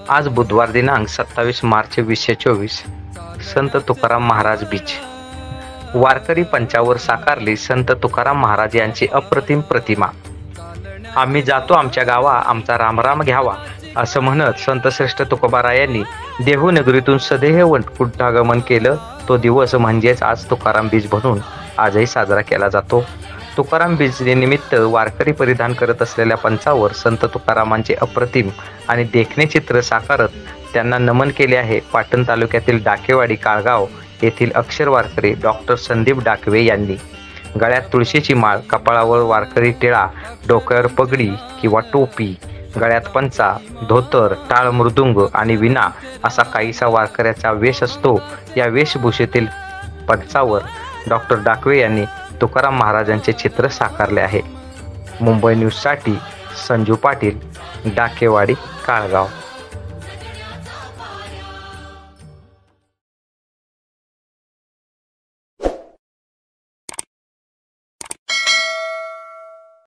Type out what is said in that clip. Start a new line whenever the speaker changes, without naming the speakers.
आज बुधवार दिनांक 27 मार्च 2024 संत तुकाराम महाराज बीच. वारकरी पंचावर साकारली संत तुकाराम महाराज यांची अप्रतिम प्रतिमा. आम्ही जातो आमच्या गावा, आमचा रामराम घ्यावा, असं म्हणत संतश्रेष्ठ तुकोबारायांनी देहूनगरीतून सदेह वैकुंठागमन केलं. तो दिवस म्हणजेच आज तुकाराम बीज म्हणून आजही साजरा केला जातो. तुकाराम बीज निमित्त वारकरी परिधान करत असलेल्या पंचावर संत तुकारामांचे अप्रतिम आणि देखणे चित्र साकारत त्यांना नमन केले आहे. पाटण तालुक्यातील डाकेवाडी काळगाव येथील अक्षर वारकरी डॉक्टर संदीप डाकवे यांनी गळ्यात तुळशीची माळ, कपाळावर वारकरी टिळा, डोक्यावर पगडी किंवा टोपी, गळ्यात पंचा, धोतर, टाळ, मृदुंग आणि विणा असा काहीसा वारकऱ्याचा वेश असतो. या वेशभूषेतील पंचावर डॉक्टर डाकवे यांनी तुकाराम महाराजांचे चित्र साकारले आहे. मुंबई न्यूजसाठी संजू पाटील, डाकेवाडी काळगाव.